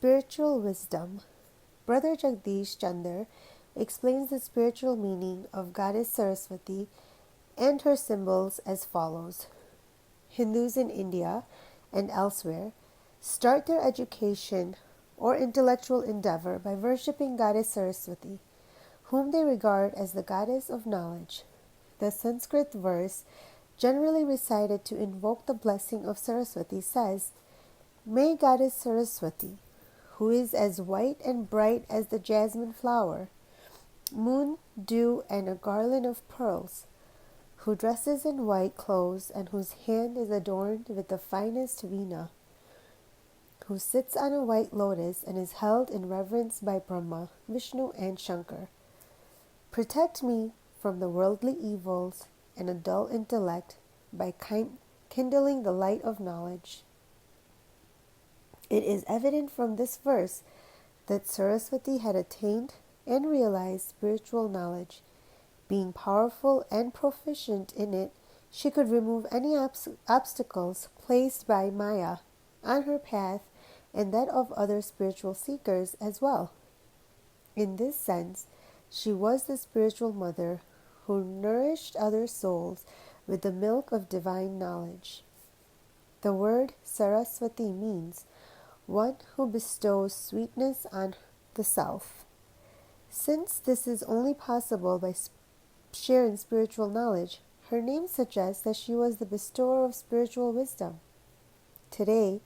Spiritual wisdom. Brother Jagdish Chandar explains the spiritual meaning of Goddess Saraswati and her symbols as follows. Hindus in India and elsewhere start their education or intellectual endeavor by worshipping Goddess Saraswati, whom they regard as the goddess of knowledge. The Sanskrit verse, generally recited to invoke the blessing of Saraswati, says, "May Goddess Saraswati, who is as white and bright as the jasmine flower, moon, dew, and a garland of pearls, who dresses in white clothes and whose hand is adorned with the finest veena, who sits on a white lotus and is held in reverence by Brahma, Vishnu, and Shankar, protect me from the worldly evils and a dull intellect by kindling the light of knowledge." It is evident from this verse that Saraswati had attained and realized spiritual knowledge. Being powerful and proficient in it, she could remove any obstacles placed by Maya on her path and that of other spiritual seekers as well. In this sense, she was the spiritual mother who nourished other souls with the milk of divine knowledge. The word Saraswati means one who bestows sweetness on the self. Since this is only possible by sharing spiritual knowledge, her name suggests that she was the bestower of spiritual wisdom. Today,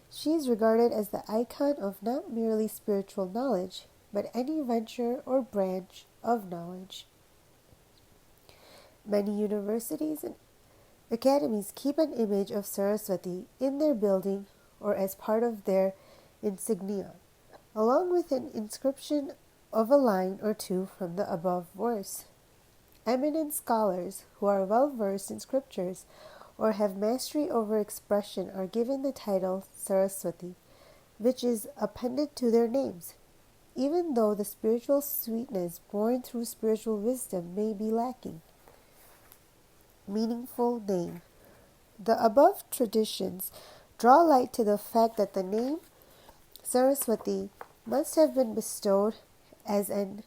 she is regarded as the icon of not merely spiritual knowledge, but any venture or branch of knowledge. Many universities and academies keep an image of Saraswati in their building or as part of their insignia, along with an inscription of a line or two from the above verse. Eminent scholars who are well versed in scriptures or have mastery over expression are given the title Saraswati, which is appended to their names, even though the spiritual sweetness born through spiritual wisdom may be lacking. Meaningful name. The above traditions draw light to the fact that the name Saraswati must have been bestowed as an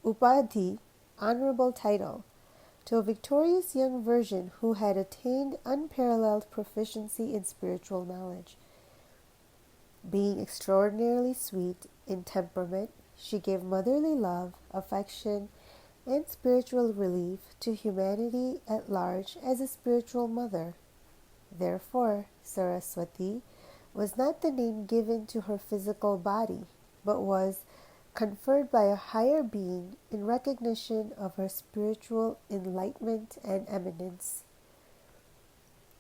upadhi, honorable title, to a victorious young virgin who had attained unparalleled proficiency in spiritual knowledge. Being extraordinarily sweet in temperament, she gave motherly love, affection, and spiritual relief to humanity at large as a spiritual mother. Therefore, Saraswati was not the name given to her physical body, but was conferred by a higher being in recognition of her spiritual enlightenment and eminence.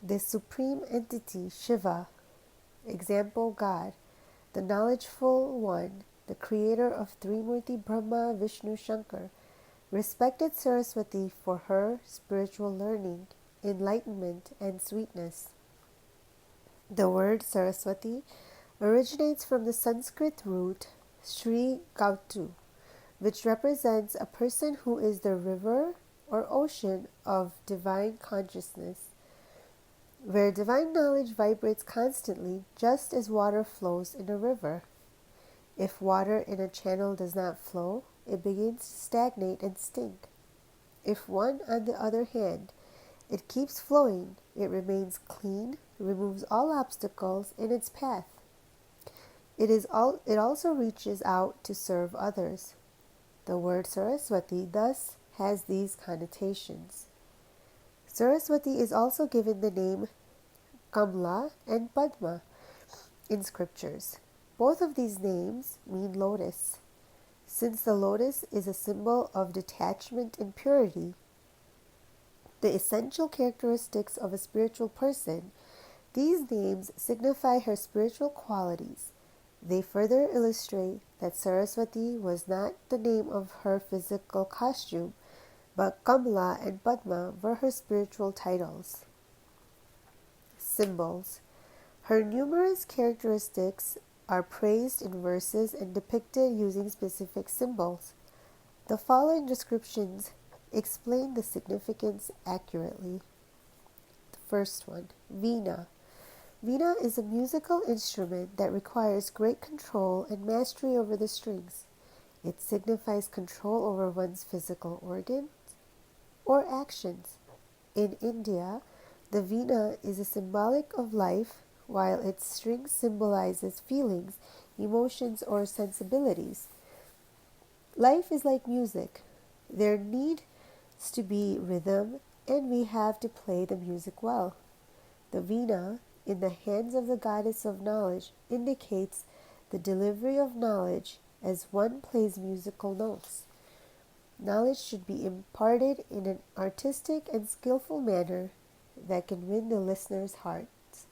The supreme entity, Shiva, example God, the knowledgeful one, the creator of Trimurti Brahma, Vishnu, Shankar, respected Saraswati for her spiritual learning, enlightenment, and sweetness. The word Saraswati originates from the Sanskrit root Sri Gautu, which represents a person who is the river or ocean of divine consciousness, where divine knowledge vibrates constantly just as water flows in a river. If water in a channel does not flow, it begins to stagnate and stink. If one, on the other hand, it keeps flowing, it remains clean, removes all obstacles in its path. It also reaches out to serve others. The word Saraswati thus has these connotations. Saraswati is also given the name Kamla and Padma in scriptures. Both of these names mean lotus. Since the lotus is a symbol of detachment and purity, the essential characteristics of a spiritual person, these names signify her spiritual qualities. They further illustrate that Saraswati was not the name of her physical costume, but Kamla and Padma were her spiritual titles. Symbols. Her numerous characteristics are praised in verses and depicted using specific symbols. The following descriptions explain the significance accurately. The first one, Veena. Veena is a musical instrument that requires great control and mastery over the strings. It signifies control over one's physical organs or actions. In India, the veena is a symbolic of life, while its strings symbolizes feelings, emotions, or sensibilities. Life is like music. There needs to be rhythm, and we have to play the music well. The veena, in the hands of the goddess of knowledge, indicates the delivery of knowledge as one plays musical notes. Knowledge should be imparted in an artistic and skillful manner that can win the listener's hearts.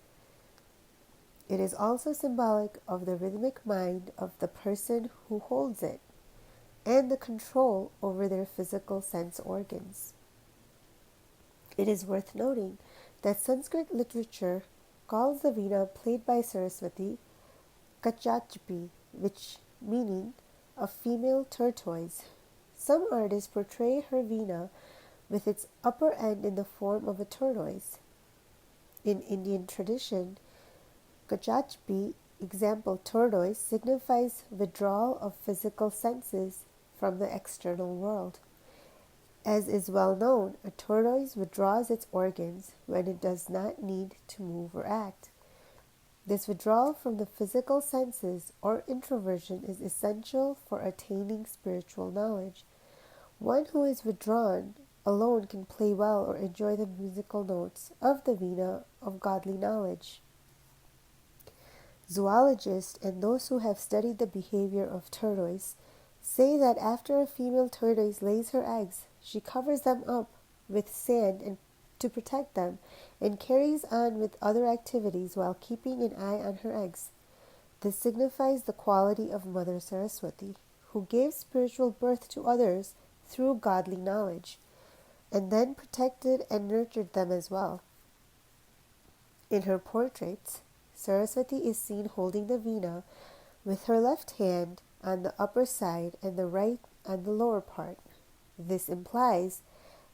It is also symbolic of the rhythmic mind of the person who holds it and the control over their physical sense organs. It is worth noting that Sanskrit literature calls the veena played by Saraswati Kachachpi, which meaning a female tortoise. Some artists portray her veena with its upper end in the form of a tortoise. In Indian tradition, Kachachpi, example tortoise, signifies withdrawal of physical senses from the external world. As is well known, a tortoise withdraws its organs when it does not need to move or act. This withdrawal from the physical senses or introversion is essential for attaining spiritual knowledge. One who is withdrawn alone can play well or enjoy the musical notes of the veena of godly knowledge. Zoologists and those who have studied the behavior of tortoise say that after a female tortoise lays her eggs, she covers them up with sand and to protect them and carries on with other activities while keeping an eye on her eggs. This signifies the quality of Mother Saraswati, who gave spiritual birth to others through godly knowledge, and then protected and nurtured them as well. In her portraits, Saraswati is seen holding the veena with her left hand on the upper side and the right on the lower part. This implies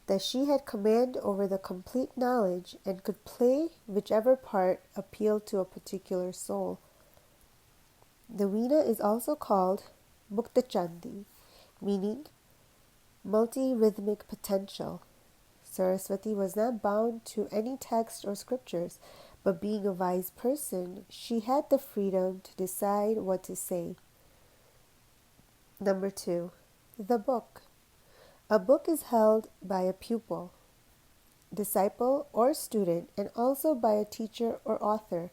that she had command over the complete knowledge and could play whichever part appealed to a particular soul. The veena is also called Muktachandi, meaning multi-rhythmic potential. Saraswati was not bound to any text or scriptures, but being a wise person, she had the freedom to decide what to say. Number 2. The book. A book is held by a pupil, disciple, or student, and also by a teacher or author.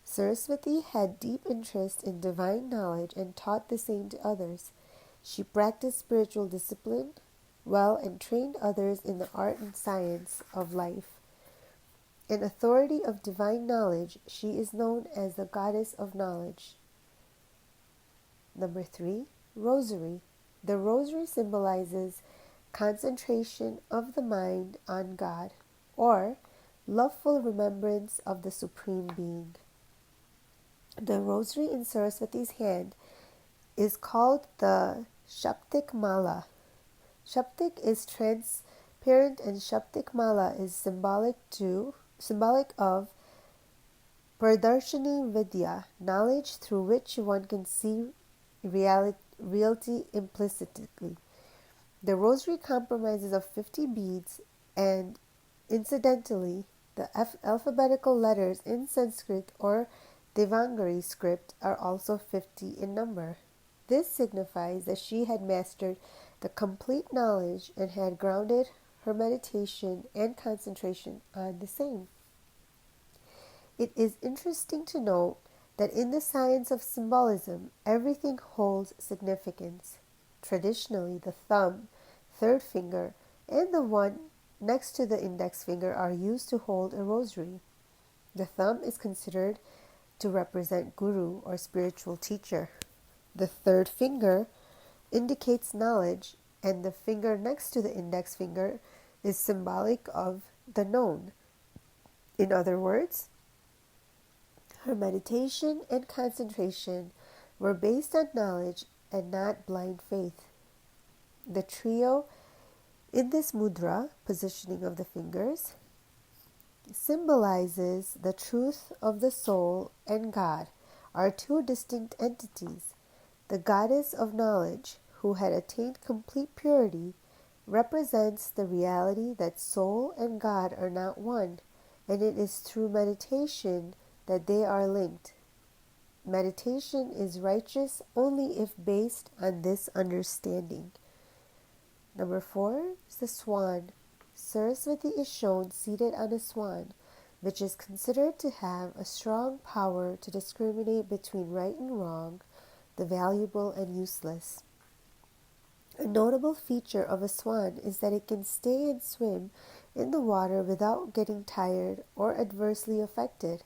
Saraswati had deep interest in divine knowledge and taught the same to others. She practiced spiritual discipline well and trained others in the art and science of life. An authority of divine knowledge, she is known as the goddess of knowledge. Number 3. Rosary. The rosary symbolizes concentration of the mind on God, or loveful remembrance of the Supreme Being. The rosary in Saraswati's hand is called the Shaptik Mala. Shaptik is transparent and Shaptik Mala is symbolic of Pradarshini Vidya, knowledge through which one can see reality implicitly. The rosary comprises of 50 beads, and incidentally, the alphabetical letters in Sanskrit or Devanagari script are also 50 in number. This signifies that she had mastered the complete knowledge and had grounded her meditation and concentration on the same. It is interesting to note that in the science of symbolism, everything holds significance. Traditionally, the thumb, third finger, and the one next to the index finger are used to hold a rosary. The thumb is considered to represent Guru or spiritual teacher. The third finger indicates knowledge, and the finger next to the index finger is symbolic of the known. In other words, her meditation and concentration were based on knowledge and not blind faith. The trio in this mudra, positioning of the fingers, symbolizes the truth of the soul and God are two distinct entities. The goddess of knowledge, who had attained complete purity, represents the reality that soul and God are not one, and it is through meditation that they are linked. Meditation is righteous only if based on this understanding. Number 4 is the swan. Saraswati is shown seated on a swan, which is considered to have a strong power to discriminate between right and wrong, the valuable and useless. A notable feature of a swan is that it can stay and swim in the water without getting tired or adversely affected.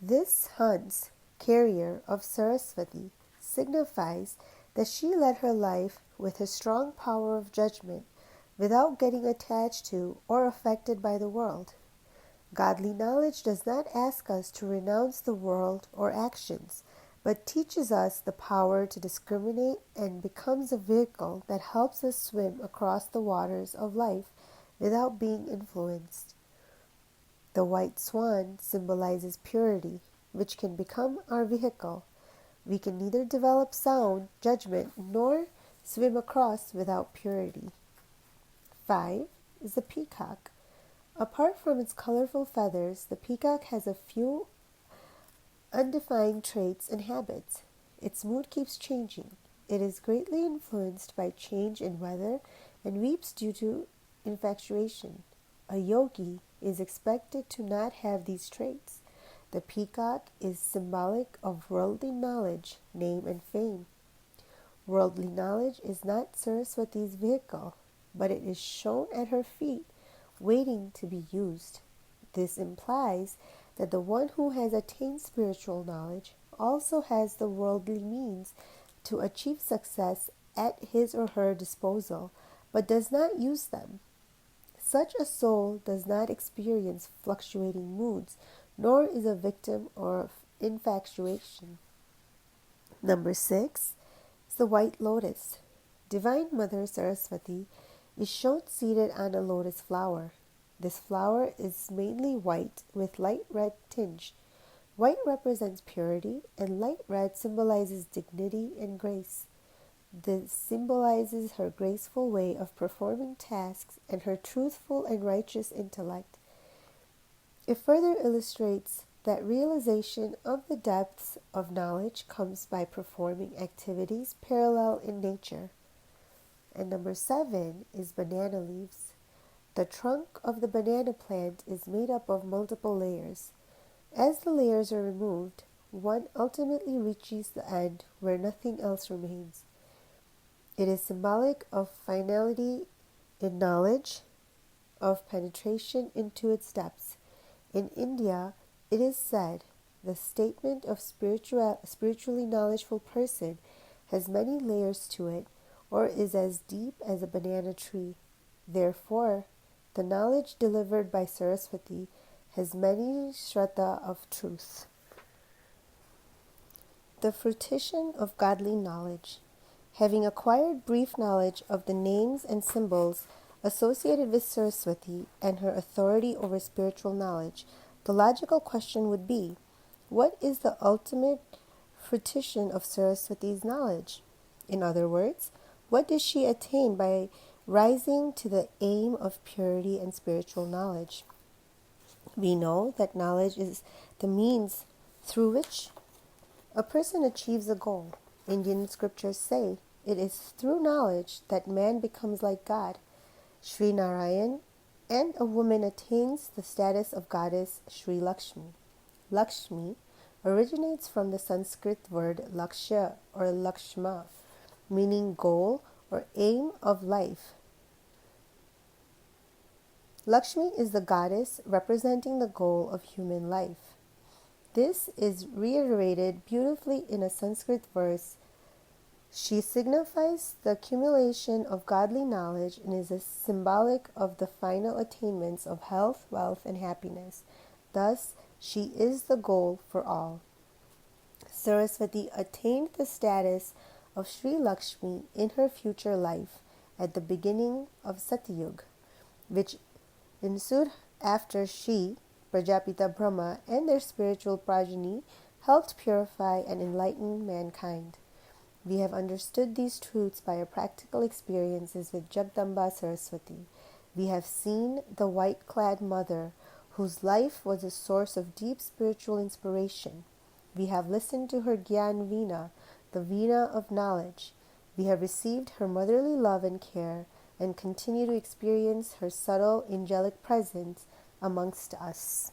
This Hans, carrier of Saraswati, signifies that she led her life with a strong power of judgment without getting attached to or affected by the world. Godly knowledge does not ask us to renounce the world or actions, but teaches us the power to discriminate and becomes a vehicle that helps us swim across the waters of life without being influenced. The white swan symbolizes purity, which can become our vehicle. We can neither develop sound judgment nor swim across without purity. 5 is the peacock. Apart from its colorful feathers, the peacock has a few undefined traits and habits. Its mood keeps changing. It is greatly influenced by change in weather and weeps due to infatuation. A yogi is expected to not have these traits. The peacock is symbolic of worldly knowledge, name, and fame. Worldly knowledge is not Saraswati's vehicle, but it is shown at her feet, waiting to be used. This implies that the one who has attained spiritual knowledge also has the worldly means to achieve success at his or her disposal, but does not use them. Such a soul does not experience fluctuating moods, nor is a victim of infatuation. Number 6 is the white lotus. Divine Mother Saraswati is shown seated on a lotus flower. This flower is mainly white with light red tinge. White represents purity, and light red symbolizes dignity and grace. This symbolizes her graceful way of performing tasks and her truthful and righteous intellect. It further illustrates that realization of the depths of knowledge comes by performing activities parallel in nature. And number 7 is banana leaves. The trunk of the banana plant is made up of multiple layers. As the layers are removed, one ultimately reaches the end where nothing else remains. It is symbolic of finality in knowledge, of penetration into its depths. In India, it is said, the statement of spiritually knowledgeful person has many layers to it, or is as deep as a banana tree. Therefore, the knowledge delivered by Saraswati has many strata of truth. The fruition of godly knowledge. Having acquired brief knowledge of the names and symbols associated with Saraswati and her authority over spiritual knowledge, the logical question would be, what is the ultimate fruition of Saraswati's knowledge? In other words, what does she attain by rising to the aim of purity and spiritual knowledge? We know that knowledge is the means through which a person achieves a goal. Indian scriptures say it is through knowledge that man becomes like God, Sri Narayan, and a woman attains the status of goddess Sri Lakshmi. Lakshmi originates from the Sanskrit word Lakshya or Lakshma, meaning goal or aim of life. Lakshmi is the goddess representing the goal of human life. This is reiterated beautifully in a Sanskrit verse. She signifies the accumulation of godly knowledge and is a symbolic of the final attainments of health, wealth, and happiness. Thus, she is the goal for all. Saraswati attained the status of Sri Lakshmi in her future life at the beginning of Satyug, which ensued after she Prajapita Brahma, and their spiritual progeny helped purify and enlighten mankind. We have understood these truths by our practical experiences with Jagdamba Saraswati. We have seen the white-clad mother, whose life was a source of deep spiritual inspiration. We have listened to her Gyan Veena, the Veena of knowledge. We have received her motherly love and care, and continue to experience her subtle angelic presence amongst us.